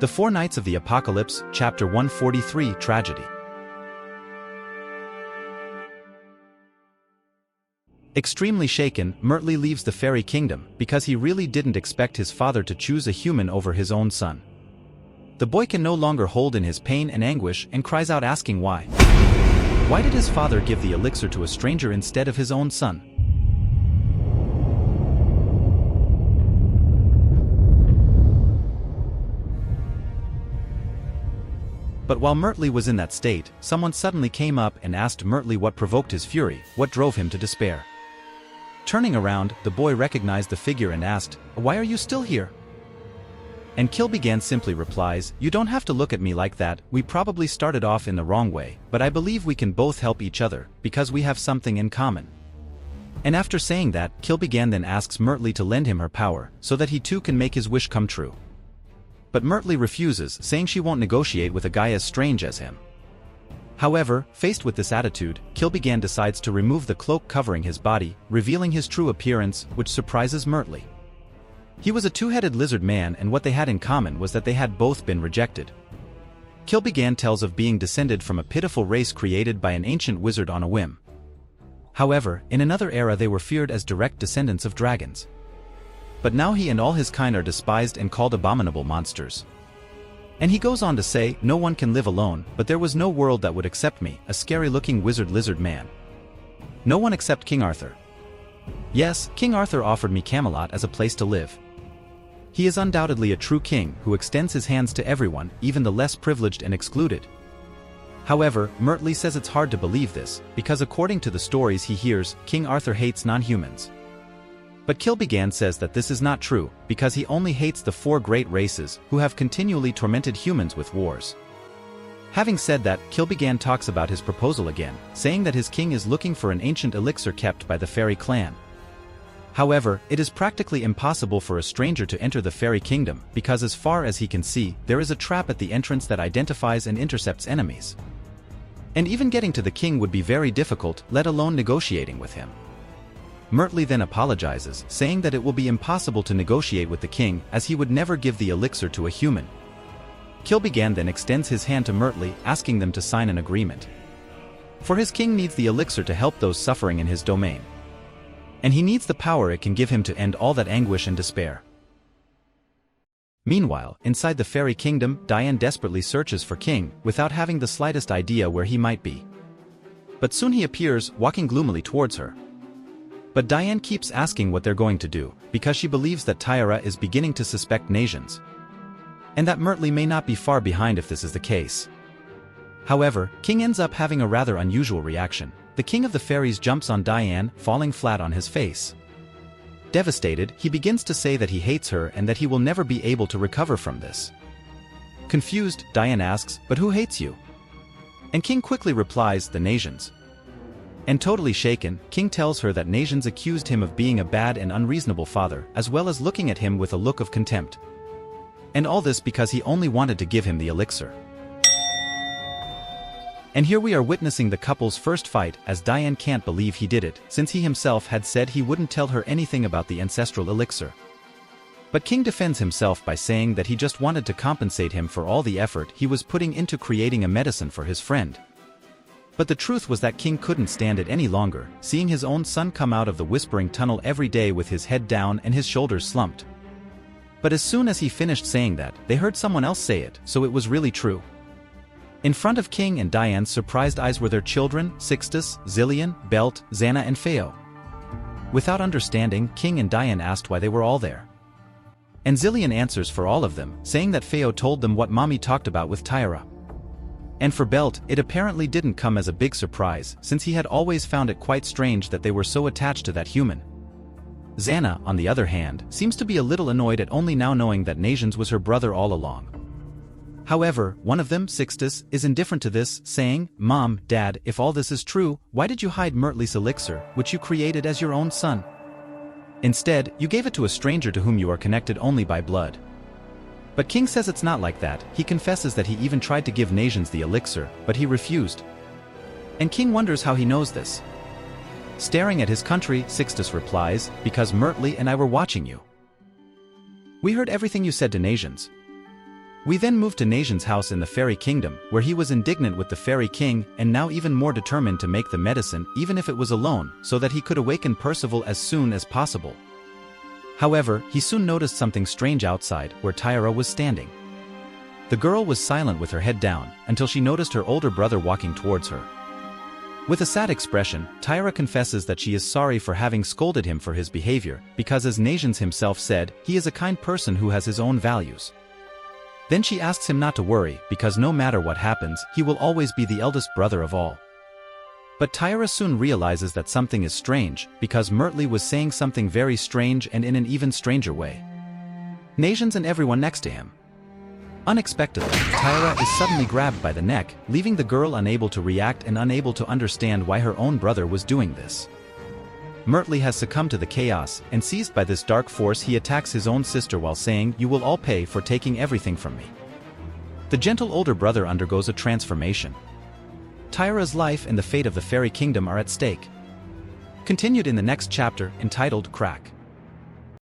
The Four Knights of the Apocalypse, Chapter 143, Tragedy. Extremely shaken, Murtley leaves the fairy kingdom because he really didn't expect his father to choose a human over his own son. The boy can no longer hold in his pain and anguish and cries out asking why. Why did his father give the elixir to a stranger instead of his own son? But while Murtley was in that state, someone suddenly came up and asked Murtley what provoked his fury, what drove him to despair. Turning around, the boy recognized the figure and asked, "Why are you still here?" And Kilbegan simply replies, "You don't have to look at me like that, we probably started off in the wrong way, but I believe we can both help each other, because we have something in common." And after saying that, Kilbegan then asks Murtley to lend him her power, so that he too can make his wish come true. But Murtley refuses, saying she won't negotiate with a guy as strange as him. However, faced with this attitude, Kilbegan decides to remove the cloak covering his body, revealing his true appearance, which surprises Murtley. He was a two-headed lizard man, and what they had in common was that they had both been rejected. Kilbegan tells of being descended from a pitiful race created by an ancient wizard on a whim. However, in another era they were feared as direct descendants of dragons. But now he and all his kind are despised and called abominable monsters. And he goes on to say, "No one can live alone, but there was no world that would accept me, a scary-looking wizard lizard man. No one except King Arthur. Yes, King Arthur offered me Camelot as a place to live. He is undoubtedly a true king who extends his hands to everyone, even the less privileged and excluded." However, Murtley says it's hard to believe this, because according to the stories he hears, King Arthur hates non-humans. But Kilbegan says that this is not true, because he only hates the four great races, who have continually tormented humans with wars. Having said that, Kilbegan talks about his proposal again, saying that his king is looking for an ancient elixir kept by the fairy clan. However, it is practically impossible for a stranger to enter the fairy kingdom, because as far as he can see, there is a trap at the entrance that identifies and intercepts enemies. And even getting to the king would be very difficult, let alone negotiating with him. Murtley then apologizes, saying that it will be impossible to negotiate with the king, as he would never give the elixir to a human. Kilbegan then extends his hand to Murtley, asking them to sign an agreement. For his king needs the elixir to help those suffering in his domain. And he needs the power it can give him to end all that anguish and despair. Meanwhile, inside the fairy kingdom, Diane desperately searches for King, without having the slightest idea where he might be. But soon he appears, walking gloomily towards her. But Diane keeps asking what they're going to do, because she believes that Tyra is beginning to suspect nations. And that Murtley may not be far behind if this is the case. However, King ends up having a rather unusual reaction. The king of the fairies jumps on Diane, falling flat on his face. Devastated, he begins to say that he hates her and that he will never be able to recover from this. Confused, Diane asks, "But who hates you?" And King quickly replies, "The nations." And totally shaken, King tells her that nations accused him of being a bad and unreasonable father, as well as looking at him with a look of contempt. And all this because he only wanted to give him the elixir. And here we are witnessing the couple's first fight, as Diane can't believe he did it, since he himself had said he wouldn't tell her anything about the ancestral elixir. But King defends himself by saying that he just wanted to compensate him for all the effort he was putting into creating a medicine for his friend. But the truth was that King couldn't stand it any longer, seeing his own son come out of the whispering tunnel every day with his head down and his shoulders slumped. But as soon as he finished saying that, they heard someone else say it, so it was really true. In front of King and Diane's surprised eyes were their children, Sixtus, Zillion, Belt, Xana and Feo. Without understanding, King and Diane asked why they were all there. And Zillion answers for all of them, saying that Feo told them what Mommy talked about with Tyra. And for Belt, it apparently didn't come as a big surprise, since he had always found it quite strange that they were so attached to that human. Xana, on the other hand, seems to be a little annoyed at only now knowing that Nations was her brother all along. However, one of them, Sixtus, is indifferent to this, saying, "Mom, Dad, if all this is true, why did you hide Murtley's elixir, which you created as your own son? Instead, you gave it to a stranger to whom you are connected only by blood." But King says it's not like that. He confesses that he even tried to give Nations the elixir, but he refused. And King wonders how he knows this. Staring at his country, Sixtus replies, "Because Murtley and I were watching you. We heard everything you said to Nations. We then move to Nasion's house in the fairy kingdom, where he was indignant with the fairy king and now even more determined to make the medicine even if it was alone, so that he could awaken Percival as soon as possible. However, he soon noticed something strange outside, where Tyra was standing. The girl was silent with her head down, until she noticed her older brother walking towards her. With a sad expression, Tyra confesses that she is sorry for having scolded him for his behavior, because as Nasions himself said, he is a kind person who has his own values. Then she asks him not to worry, because no matter what happens, he will always be the eldest brother of all. But Tyra soon realizes that something is strange, because Murtley was saying something very strange and in an even stranger way. Nasions and everyone next to him. Unexpectedly, Tyra is suddenly grabbed by the neck, leaving the girl unable to react and unable to understand why her own brother was doing this. Murtley has succumbed to the chaos, and seized by this dark force he attacks his own sister while saying, "You will all pay for taking everything from me." The gentle older brother undergoes a transformation. Tyra's life and the fate of the fairy kingdom are at stake. Continued in the next chapter, entitled Crack.